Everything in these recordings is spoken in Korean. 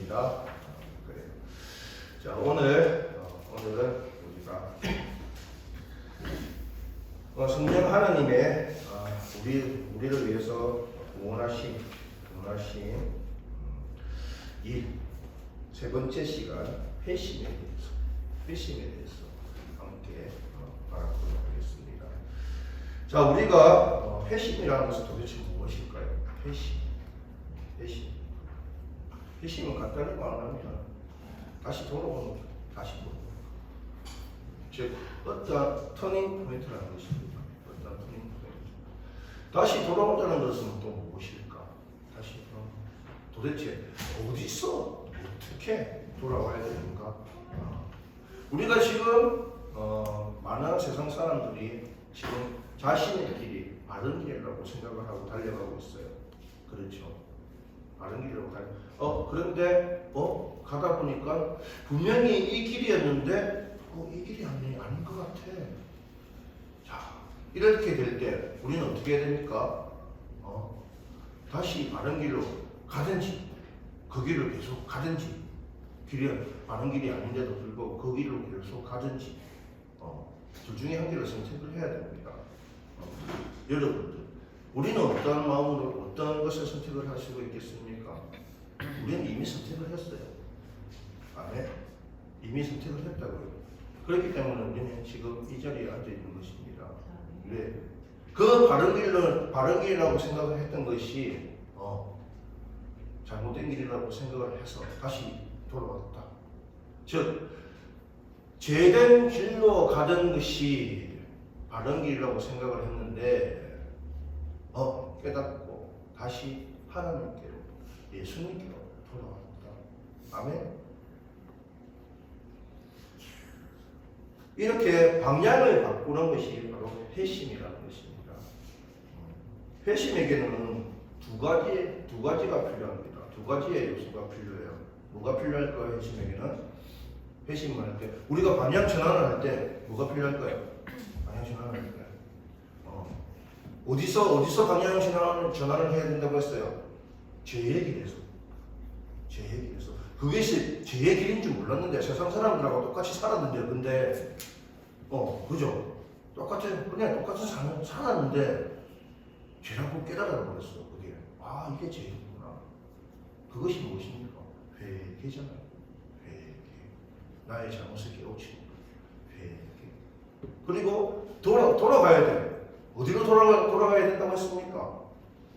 되겠습니다. 그래요. 자, 오늘은 우리가 성령 하나님의 우리를 위해서 구원하신 일 세 번째 시간 회심에 대해서 함께 알아보도록 하겠습니다. 자, 우리가 회심이라는 것은 도대체 무엇일까요? 회심은 간단히 말하면 다시 돌아오는 즉 어떤 터닝 포인트라는 것입니다. 어떤 터닝 포인트. 다시 돌아온다는 것은 또 무엇일까? 다시 도대체 어디서 어떻게 돌아와야 되는가? 우리가 지금 많은 세상 사람들이 지금 자신의 길이 바른 길이라고 생각을 하고 달려가고 있어요. 그렇죠? 바른 길이라고 그런데 가다 보니까 분명히 이 길이었는데 이 길이 아닌 것 같아. 자, 이렇게 될 때 우리는 어떻게 해야 됩니까? 다시 바른 길로 가든지 그 길을 계속 가든지 길이 바른 길이 아닌데도 불구하고 그 길로 계속 가든지 둘 중에 한 길을 선택을 해야 됩니다. 여러분들, 우리는 어떤 마음으로 어떤 것을 선택을 할 수가 있겠습니까? 우리는 이미 선택을 했어요. 아멘. 이미 선택을 했다고요. 그렇기 때문에 우리는 지금 이 자리에 앉아 있는 것입니다. 왜? 그 바른 길이라고 생각을 했던 것이 잘못된 길이라고 생각을 해서 다시 돌아왔다. 즉, 죄된 길로 가던 것이 바른 길이라고 생각을 했는데 깨닫고 다시 하나님께로, 예수님께로 돌아왔다. 아멘. 이렇게 방향을 바꾸는 것이 바로 회심이라는 것입니다. 회심에게는 두 가지가 필요합니다. 두 가지의 요소가 필요해요. 뭐가 필요할까요? 회심할 때 우리가 방향 전환을 할 때 뭐가 필요할까요? 방향 전환을 할 때 어디서 방향 전환을 해야 된다고 했어요? 죄의 길에서. 그것이 죄의 길인 줄 몰랐는데 세상 사람들하고 똑같이 살았는데 근데 그죠? 똑같이 살았는데 죄라고 깨달아 버렸어. 그게 이게 죄구나. 그것이 무엇입니까? 회개잖아요. 회개. 나의 잘못을 깨우치는 회개. 그리고 돌아가야 돼. 어디로 돌아가야 된다고 했습니까?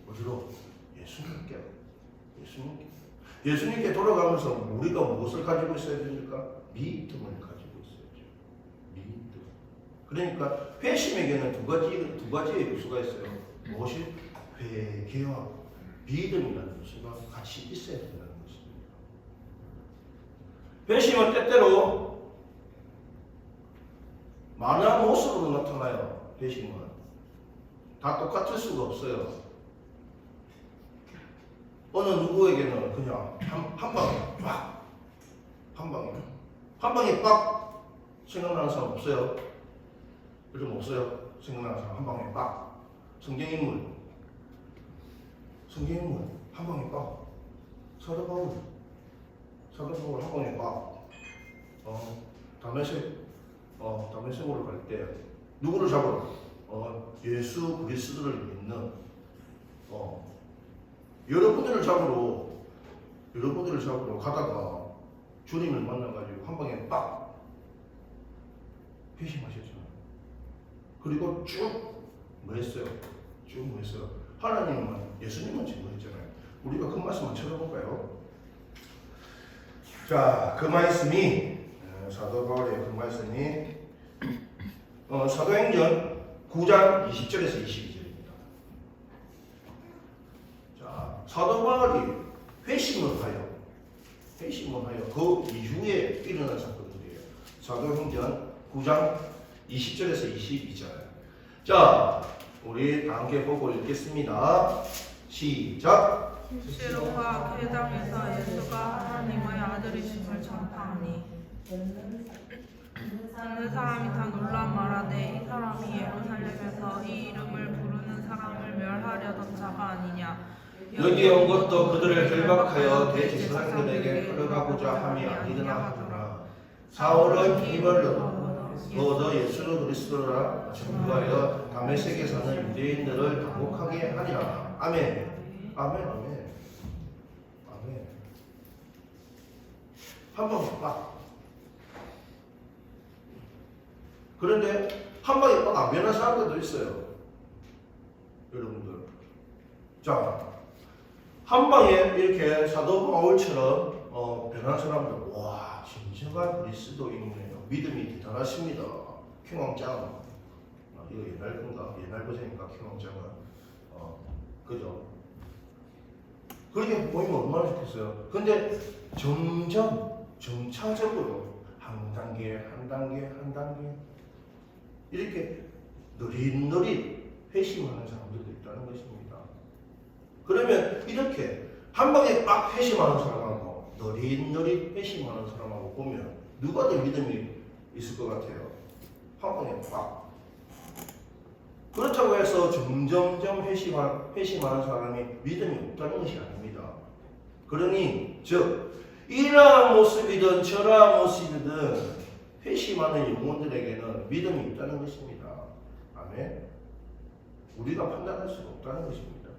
어디로? 예수님께 돌아가면서 우리가 무엇을 가지고 있어야 됩니까? 믿음을 가지고 있어야죠. 믿음. 그러니까 회심에게는 두 가지의 요소가 있어요. 무엇이? 회개와 믿음이라는 요소가 같이 있어야 된다는 것입니다. 회심은 때때로 많은 모습으로 나타나요. 회심은 다 똑같을 수가 없어요. 어느 누구에게는 그냥 한 방에 빡 생각나는 사람 없어요? 요즘 없어요? 생각나는 사람 한 방에 빡. 성경인물 한 방에 빡. 사도 바울 한 방에 빡. 다메섹으로 갈 때 누구를 잡으러? 예수 그리스도를 믿는 여러분들을 잡으러 가다가 주님을 만나가지고 한 방에 빡 회심하셨잖아요. 그리고 뭐 했어요? 예수님은 증거했잖아요. 우리가 그 말씀을 찾아볼까요? 자, 그 말씀이 사도 바울의 그 말씀이 사도행전 9장 20절에서 22절입니다. 자, 사도 바울이 회심을 하여 그 이후에 일어난 사건들이에요. 사도행전 9장 20절에서 22절. 자, 우리 함께 보고 읽겠습니다. 시작. 시로가 회당에서 예수가 하나님의 아들이심을 전파하니 어느 사람이 다 놀라 말하되 이 사람이 예루살렘에서 이 이름을 부르는 사람을 멸하려던 자가 아니냐. 여기에 온 것도 그들을 결박하여 대제사장들에게 끌어가고자 함이 아니더나 하더라. 사울은 힘을 얻어 예수 그리스도라 전부하여 다메섹에 사는 유대인들을 당혹하게 하리라. 아멘. 아멘. 아멘. 아멘. 한번 빡. 그런데 한 방에 빡 안 변한 사람들도 있어요. 여러분들. 자, 한 방에 이렇게 사도 바울처럼 변한 사람들, 와, 진정한 그리스도인이네요. 믿음이 대단하십니다. 킹왕짱. 이거 옛날 건가? 옛날 버전인가? 킹왕짱은. 그죠? 그렇게 보이면 얼마나 좋겠어요. 근데 점점, 점차적으로 한 단계, 한 단계, 한 단계 이렇게 느릿느릿 회심하는 사람들도 있다는 것입니다. 그러면 이렇게 한 방에 빡 회심하는 사람하고 느릿느릿 회심하는 사람하고 보면 누가 더 믿음이 있을 것 같아요? 한 방에 빡. 그렇다고 해서 점점점 회심하는 사람이 믿음이 없다는 것이 아닙니다. 그러니 즉 이러한 모습이든 저러한 모습이든 회심하는 영혼들에게는 믿음이 있다는 것입니다. 아멘. 우리가 판단할 수가 없다는 것입니다.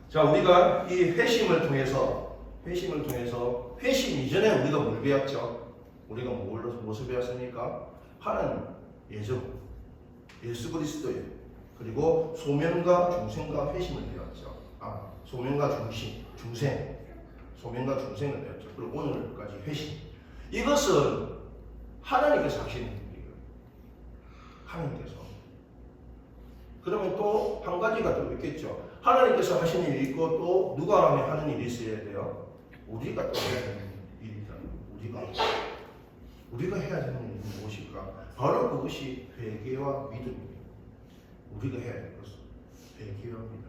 자, 우리가 이 회심을 통해서 회심 이전에 우리가 뭘 배웠죠? 우리가 무엇을 배웠습니까? 하나님, 예정, 예수 그리스도의 그리고 소명과 중생과 회심을 배웠죠. 소명과 소명과 중생을 배웠죠. 그리고 오늘까지 회심. 이것은 하나님께서 하시는 일이에요. 하나님께서. 그러면 또 한 가지가 또 있겠죠. 하나님께서 하시는 일이 있고 또 누가 하는 일이 있어야 돼요? 우리가 또 해야 되는 일이다. 우리가 해야 되는 일은 무엇일까? 바로 그것이 회개와 믿음입니다. 우리가 해야 될 것은 회개와 믿음.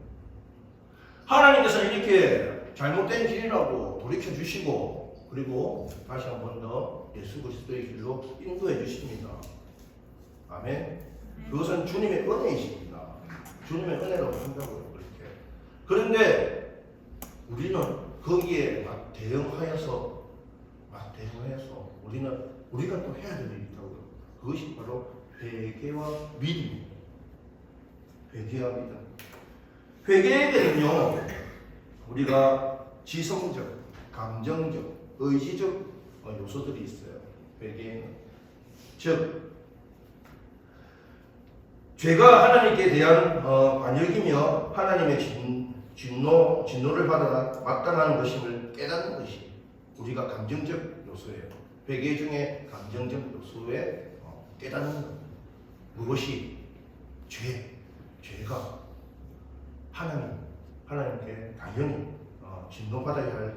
하나님께서 이렇게 잘못된 길이라고 돌이켜 주시고 그리고 다시 한 번 더 예수 그리스도의 길로 인도해 주십니다. 아멘. 그것은 주님의 은혜이십니다. 주님의 은혜로 한다고요. 그렇게. 그런데 우리는 거기에 대응하여서 우리가 또 해야 될 일이 있다고요. 그것이 바로 회개와 믿음입니다. 회개와 믿음. 회개에는요, 우리가 지성적, 감정적, 의지적 요소들이 있어요. 회개에는. 즉, 죄가 하나님께 대한 반역이며 하나님의 진노를 받아 마땅한 것임을 깨닫는 것이 우리가 감정적 요소예요. 회개 중에 감정적 요소에 깨닫는 것. 무엇이 죄가 하나님께 당연히 진노받아야 할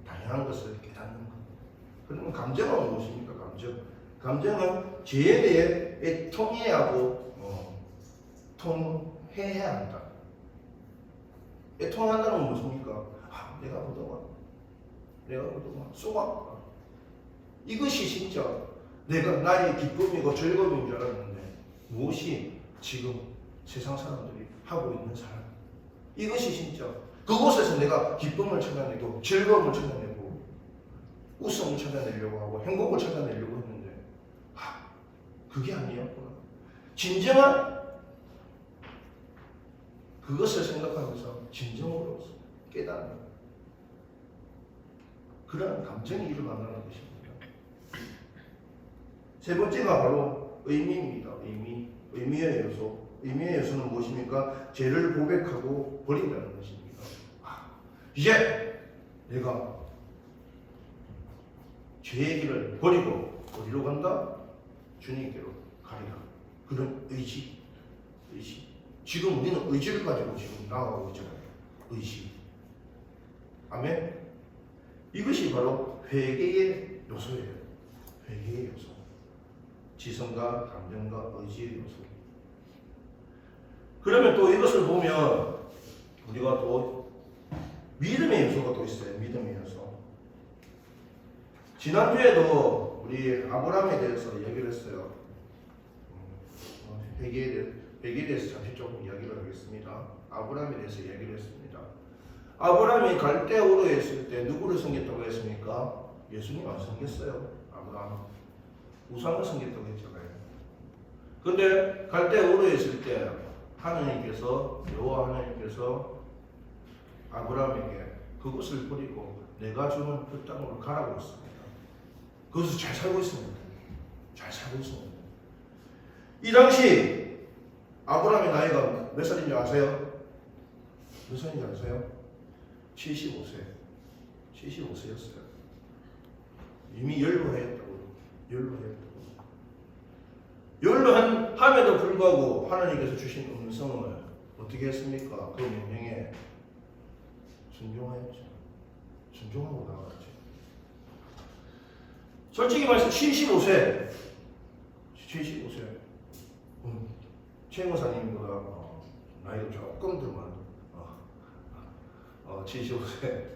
당연한 것을 깨닫는 것. 그러면 감정은 무엇입니까? 감정은 죄에 대해 애통해야 하고 통해야 한다. 애통한다는 건 무엇입니까? 내가 그동안 쏘아. 이것이 진짜 내가 나의 기쁨이고 즐거움인 줄 알았는데 무엇이 지금 세상 사람들이 하고 있는 삶. 이것이 진짜 그곳에서 내가 기쁨을 찾아내고 즐거움을 찾아내고 웃음을 찾아내려고 하고 행복을 찾아내려고 했는데 그게 아니었구나. 진정한 그것을 생각하면서 진정으로 깨닫는 그런 감정이 일어나는 것입니다. 세 번째가 바로 의미입니다. 의미의 요소. 의미의 요소는 무엇입니까? 죄를 고백하고 버린다는 것입니다. 이제 내가 죄의 길을 버리고 어디로 간다? 주님께로 가리라. 그런 의지. 지금 우리는 의지를 가지고 지금 나아가고 있잖아요. 의지. 아멘. 이것이 바로 회개의 요소예요. 회개의 요소. 지성과 감정과 의지의 요소. 그러면 또 이것을 보면 우리가 또 믿음의 요소가 또 있어요. 믿음의 요소. 지난주에도 우리 아브라함에 대해서 얘기를 했어요. 회개에 대해서 잠시 조금 이야기를 하겠습니다. 아브라함에 대해서 이야기를 했습니다. 아브라함이 갈대 우르에 있을 때 누구를 섬겼다고 했습니까? 예수님 안 섬겼어요. 아브라함 우상을 섬겼다고 했잖아요. 근데 갈대 우르에 있을 때 하나님께서 여호와 하나님께서 아브라함에게 그것을 버리고 내가 주는 그 땅으로 가라고 했습니다. 그것을 잘 살고 있습니다. 잘 살고 있습니다. 이 당시 아브라함의 나이가 몇 살인지 아세요? 몇 살인지 아세요? 75세. 75세였어요. 이미 연로했다고. 연로함에도 불구하고 하나님께서 주신 음성을 어떻게 했습니까? 그 명령에 순종하였죠. 순종하고 나갔죠. 솔직히 말해서 75세. 최 목사님보다 나이가 조금 더 많은 75세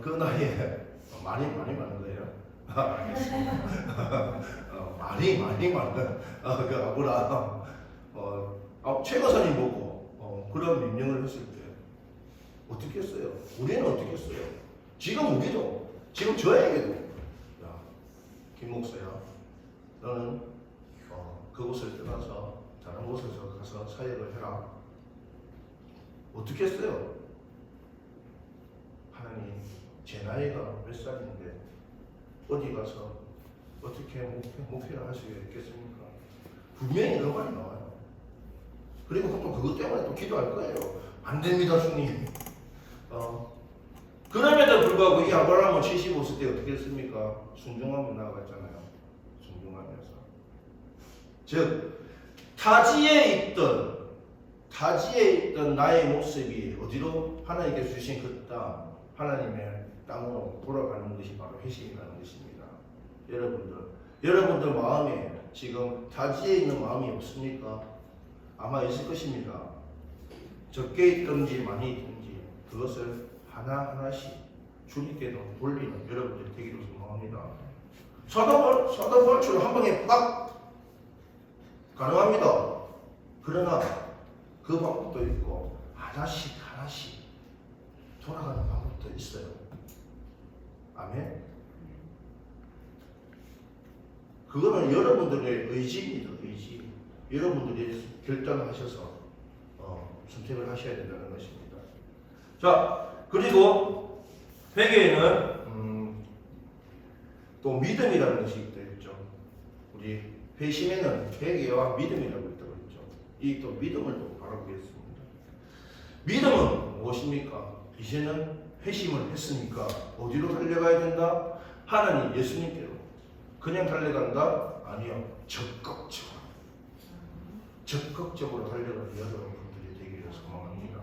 그 나이에 많이 많은 거예요. 알겠습니다. 많이 많은 그 아브라함 최 목사님 보고 그런 명령을 했을 때 어떻게 했어요? 우리는 어떻게 했어요? 지금 우리도 지금 저에게도 야, 김 목사야 너는 그곳을 떠나서 다른 곳에서 가서 사역을 해라. 어떻게 했어요? 하나님 제 나이가 몇 살인데 어디 가서 어떻게 목회를 할 수 있겠습니까? 분명히 그런 말이 나와요. 그리고 또 그것 때문에 또 기도할 거예요. 안 됩니다 주님. 그럼에도 불구하고 이 아브라함은 75세 때 어떻게 했습니까? 순종하며 나아갔잖아요. 순종하면서 즉 타지에 있던 나의 모습이 어디로 하나님께 주신 그 땅, 하나님의 땅으로 돌아가는 것이 바로 회심이라는 것입니다. 여러분들 마음에 지금 타지에 있는 마음이 없습니까? 아마 있을 것입니다. 적게 있든지 많이 있든지 그것을 하나하나씩 주님께로 돌리는 여러분들이 되기를 소망합니다. 사도벌출 한 방에 빡 가능합니다. 그러나 그 방법도 있고 하나씩 돌아가는 방법도 있어요. 아멘. 그거는 여러분들의 의지입니다. 의지. 여러분들이 결단을 하셔서 선택을 하셔야 된다는 것입니다. 자, 그리고 회개에는 또 믿음이라는 것이 있죠. 우리 회심에는 회개와 믿음이라고 있다고 했죠. 이 또 믿음을 또 바라보겠습니다. 믿음은 무엇입니까? 이제는 회심을 했으니까 어디로 달려가야 된다? 하나님 예수님께로. 그냥 달려간다? 아니요. 적극적으로 달려가는 여러분들이 되기를 소망합니다.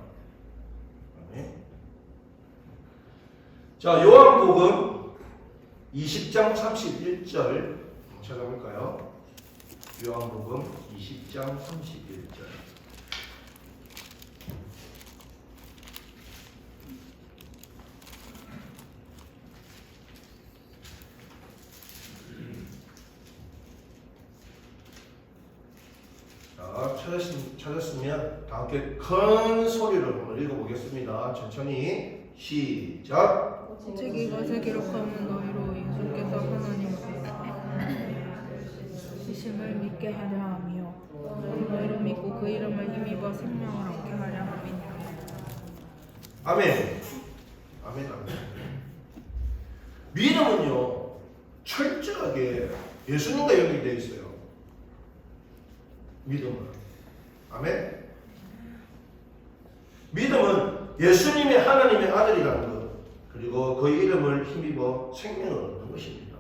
아멘. 자, 요한복음 20장 31절 찾아볼까요? 요한복음 20장 31절. 찾았으면 다 함께 큰 소리로 한번 읽어보겠습니다. 천천히 시작. 책 이것을 기록하면 너희로 예수께서 하나님의 이심을 믿게 하려 하며 너희로 믿고 그 이름을 힘입어 생명을 얻게 하려 함이니라. 아멘. 믿음은요 철저하게 예수님과 연결되어 있어요. 믿음은. 아멘. 믿음은 예수님의 하나님의 아들이라는 것, 그리고 그 이름을 힘입어 생명을 얻는 것입니다.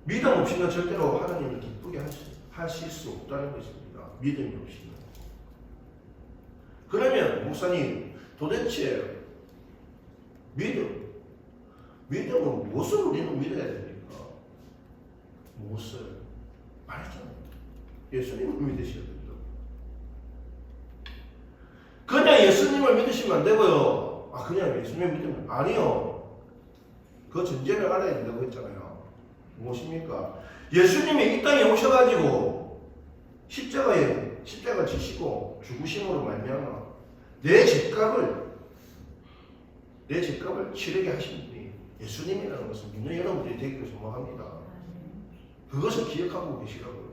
믿음 없이는 절대로 하나님을 기쁘게 하실 수 없다는 것입니다. 믿음이 없이는. 그러면 목사님 도대체 믿음은 무엇을 우리는 믿어야 됩니까? 무엇을? 말했잖아요. 예수님을 믿으셔야 됩니다. 그냥 예수님을 믿으시면 안 되고요. 그냥 예수님을 믿으면 아니요. 그 전제를 알아야 된다고 했잖아요. 무엇입니까? 예수님이 이 땅에 오셔가지고 십자가 지시고 죽으심으로 말미암아 내 죄값을 치르게 하신 분이 예수님이라는 것을 믿는 여러분들이 되기를 소망합니다. 그것을 기억하고 계시라고요.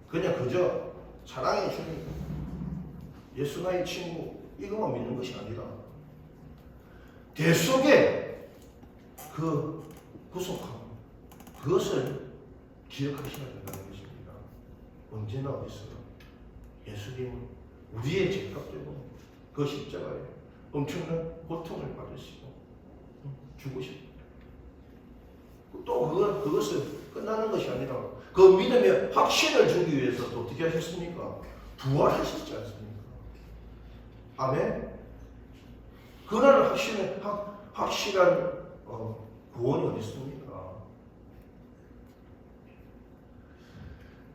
그냥 그저 사랑의 주님, 예수 나의 친구 이것만 믿는 것이 아니라 대속의 그 구속함 그것을 기억하셔야 된다는 것입니다. 언제나 어디서나 예수님은 우리의 죄값 때문에 그 십자가에 엄청난 고통을 받으시고 죽으시고 또 그것을 끝나는 것이 아니라 그 믿음의 확신을 주기 위해서 또 어떻게 하셨습니까? 부활하셨지 않습니까? 아멘. 그러한 확실한 구원이 어디 있습니까?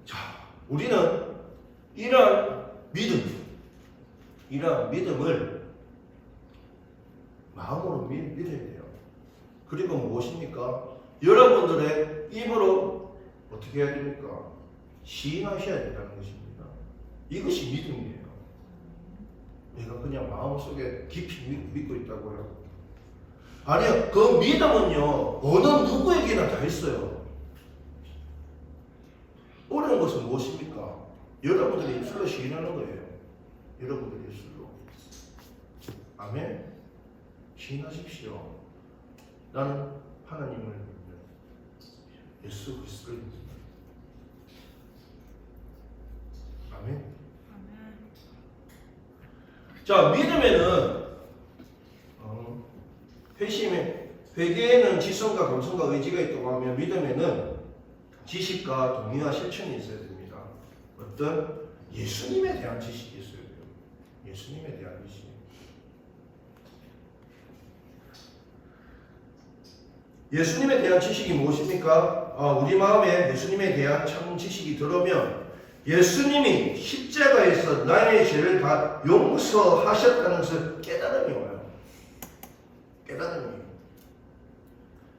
자, 우리는 이러한 믿음을 마음으로 믿어야 돼요. 그리고 무엇입니까? 여러분들의 입으로 어떻게 해야 됩니까? 시인하셔야 된다는 것입니다. 이것이 믿음이에요. 내가 그냥 마음속에 깊이 믿고 있다고요. 아니요. 그 믿음은요. 어느 누구에게나 다 있어요. 어려운 것은 무엇입니까? 여러분들이 입술로 시인하는 거예요. 여러분들이 입술로. 아멘. 시인하십시오. 나는 하나님을 믿는 예수 그리스도를 믿는다. 아멘. 자, 믿음에는 회개에는 지성과 감성과 의지가 있다고 하면 믿음에는 지식과 동의와 실천이 있어야 됩니다. 어떤 예수님에 대한 지식이 있어야 돼요. 예수님에 대한 지식. 예수님에 대한 지식이 무엇입니까? 우리 마음에 예수님에 대한 참 지식이 들어오면 예수님이 십자가에서 나의 죄를 다 용서하셨다는 것을 깨달음이 와요. 깨달음이.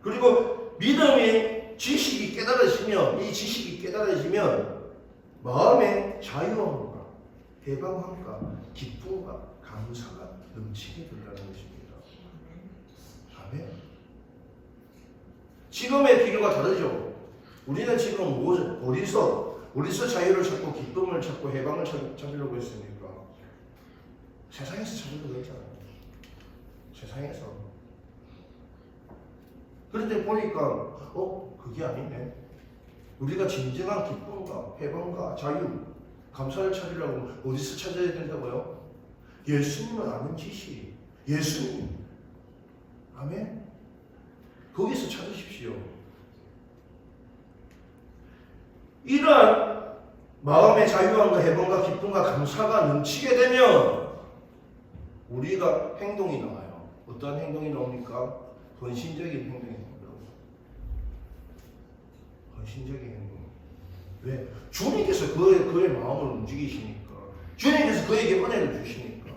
그리고 믿음이 지식이 깨달아지면 마음에 자유함과 해방함과 기쁨과 감사가 넘치게 된다는 것입니다. 아멘. 지금의 비교가 다르죠. 우리는 지금 어디서 자유를 찾고 기쁨을 찾고 해방을 찾으려고 했습니까? 세상에서 찾으려고 했잖아요. 세상에서. 그런데 보니까 그게 아니네. 우리가 진정한 기쁨과 해방과 자유, 감사를 찾으려고 어디서 찾아야 된다고요? 예수님을 아는 지식, 예수님. 아멘. 거기서 찾으십시오. 이러한 마음의 자유함과 해방과 기쁨과 감사가 넘치게 되면 우리가 행동이 나와요. 어떤 행동이 나옵니까? 헌신적인 행동이 나옵니다. 헌신적인 행동. 왜? 주님께서 그의 마음을 움직이시니까. 주님께서 그에게 은혜를 주시니까.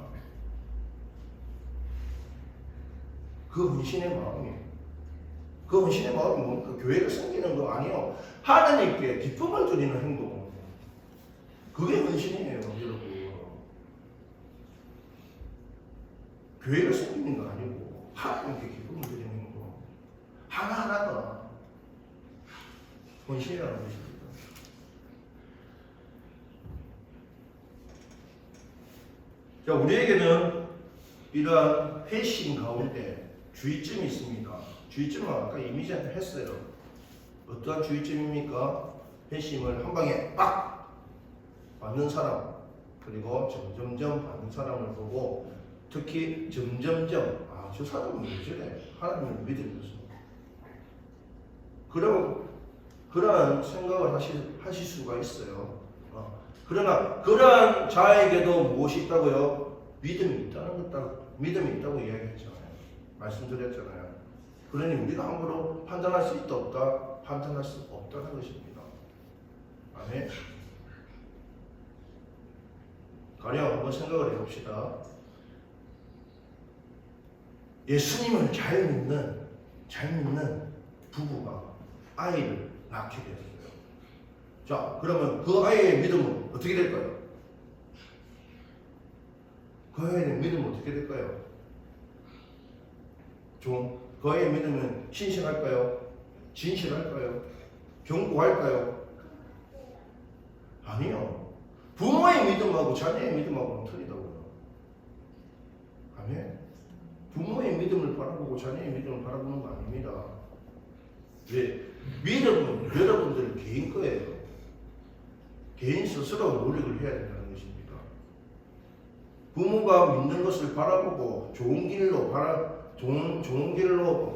그 헌신의 마음이에요. 그 헌신의 마음이 뭡니까? 교회가 생기는 거 아니요. 하나님께 기쁨을 드리는 행동. 그게 헌신이에요, 여러분. 교회가 생기는 거 아니고 하나님께 기쁨을 드리는 행동. 하나하나가 헌신이라는 것입니다. 자, 우리에게는 이러한 회심 가운데 주의점이 있습니다. 주의점은 아까 이미지한테 했어요. 어떠한 주의점입니까? 회심을 한 방에 빡 받는 사람, 그리고 점점점 받는 사람을 보고 특히 점점점 저 사람은 왜 저래? 하나님을 믿으면서 그러한 생각을 하실 수가 있어요. 그러나 그러한 자에게도 무엇이 있다고요? 믿음이 있다고 이야기했잖아요. 말씀드렸잖아요. 그러니 우리가 함부로 판단할 수 있다 없다 판단할 수 없다는 것입니다. 아멘. 가령 한번 생각을 해봅시다. 예수님을 잘 믿는 부부가 아이를 낳게 되었어요. 자, 그러면 그 아이의 믿음은 어떻게 될까요? 그 아이의 믿음은 어떻게 될까요? 그 아이의 믿음은 신실할까요? 진실할까요? 견고할까요? 아니요. 부모의 믿음하고 자녀의 믿음하고는 틀리다고요. 아멘. 부모의 믿음을 바라보고 자녀의 믿음을 바라보는 거 아닙니다. 왜? 믿음은 여러분들 개인 거예요. 개인 스스로 노력을 해야 된다는 것입니다. 부모가 믿는 것을 바라보고 좋은 길로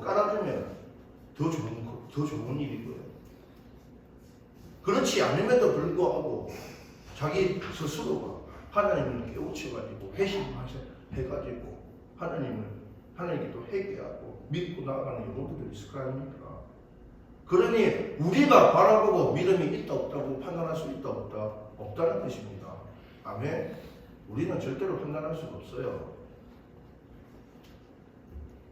깔아주면 더 좋은 일이고요. 그렇지 않음에도 불구하고 자기 스스로가 하나님을 깨우쳐가지고 회심해가지고 하나님께 또 회개하고 믿고 나아가는 영혼들이 있을 거 아닙니까? 그러니 우리가 바라보고 믿음이 있다 없다고 판단할 수 있다 없다는 것입니다. 아멘. 우리는 절대로 판단할 수가 없어요.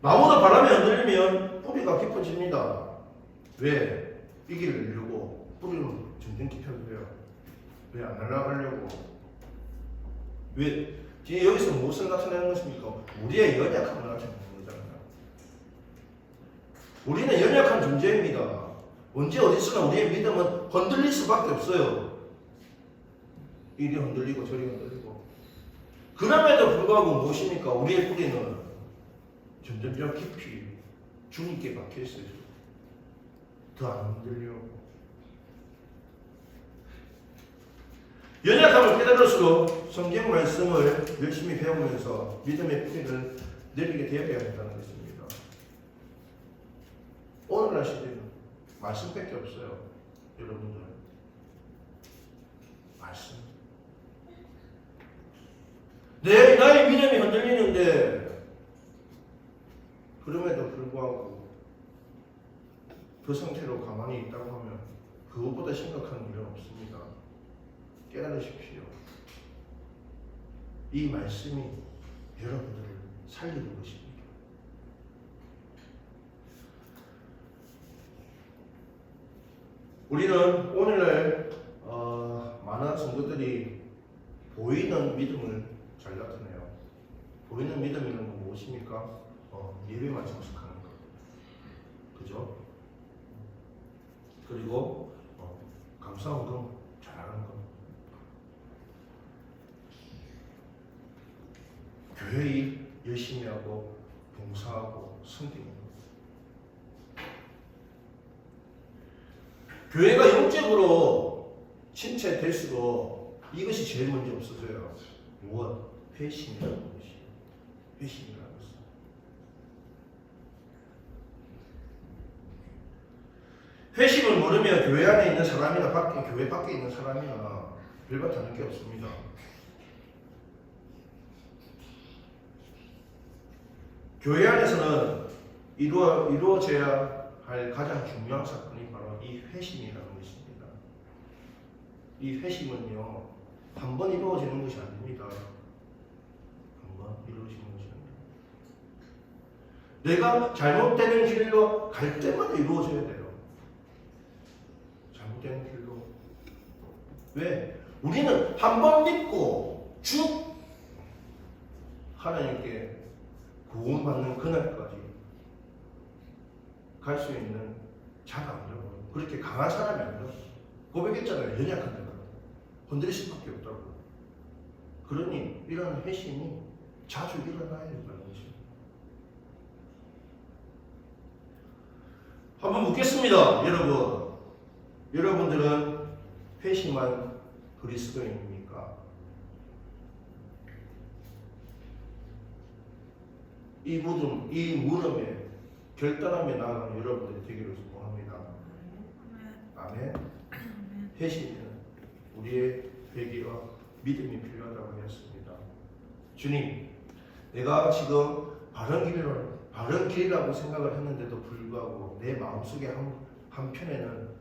나무도 바람에 흔들리면 뿌리가 깊어집니다. 왜? 이기를 이루고 뿌리는 점점 깊어져요. 왜 안 날아가려고? 왜? 뒤에 여기서 무엇을 나타내는 것입니까? 우리의 연약함을 나타내는 거잖아요. 우리는 연약한 존재입니다. 언제 어디서나 우리의 믿음은 흔들릴 수밖에 없어요. 이리 흔들리고 저리 흔들리고. 그럼에도 불구하고 무엇입니까? 우리의 뿌리는 점점 깊이 주님께 박혀 있어요. 더 안 흔들려고. 연약함을 깨달을수록 성경 말씀을 열심히 배우면서 믿음의 뿌리를 내리게 되어야 한다는 것입니다. 오늘날 시대는 말씀밖에 없어요. 여러분들 말씀. 나의 믿음이 흔들리는데 그럼에도 불구하고 그 상태로 가만히 있다고 하면 그것보다 심각한 일은 없습니다. 깨달으십시오. 이 말씀이 여러분들을 살리는 것입니다. 우리는 오늘날 많은 성도들이 보이는 믿음을 잘 나타내요. 보이는 믿음이라는 건 무엇입니까? 예배만 참석하는 것. 그죠? 그리고 감사운동 잘하는 것. 교회 열심히 하고 봉사하고 섬기는 것. 교회가 영적으로 침체될수록 이것이 제일 먼저 없어져요. 무엇? 회심이라는 것이. 회심이라는 것은. 회심을 모르면 교회 안에 있는 사람이나 교회 밖에 있는 사람이나 별반 다른 게 없습니다. 교회 안에서는 이루어져야 할 가장 중요한 사건이 바로 이 회심이라는 것입니다. 이 회심은요, 한 번 이루어지는 것이 아닙니다. 한 번 이루어지는 것이 아닙니다. 내가 잘못되는 길로 갈 때마다 이루어져야 돼요. 잘못되는 길로. 왜? 우리는 한 번 믿고 쭉 하나님께 구원받는 그날까지 갈 수 있는 자가 아니라고. 그렇게 강한 사람이 아니라고. 고백했잖아요. 연약한 자가. 건드릴 수밖에 없다고. 그러니 이런 회심이 자주 일어나야 된다는 것입니다. 한번 묻겠습니다. 여러분들은 회심한 그리스도인입니까? 이 물음에 결단하며 나아가는 여러분들이 되기를 소원합니다. 아멘. 회심에는 우리의 회개와 믿음이 필요하다고 하였습니다. 주님, 내가 지금 바른 길이라고 생각을 했는데도 불구하고 내 마음속에 한편에는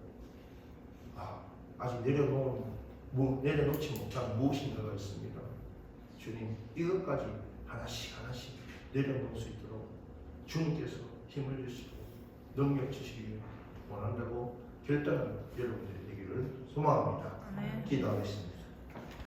아직 내려놓지 못한 무엇인가가 있습니다. 주님, 이것까지 하나씩 내려놓을 수 있도록 주님께서 힘을 주시고 능력 주시기 원한다고 결단은 여러분들이 되기를 소망합니다. 아멘. 기도하겠습니다.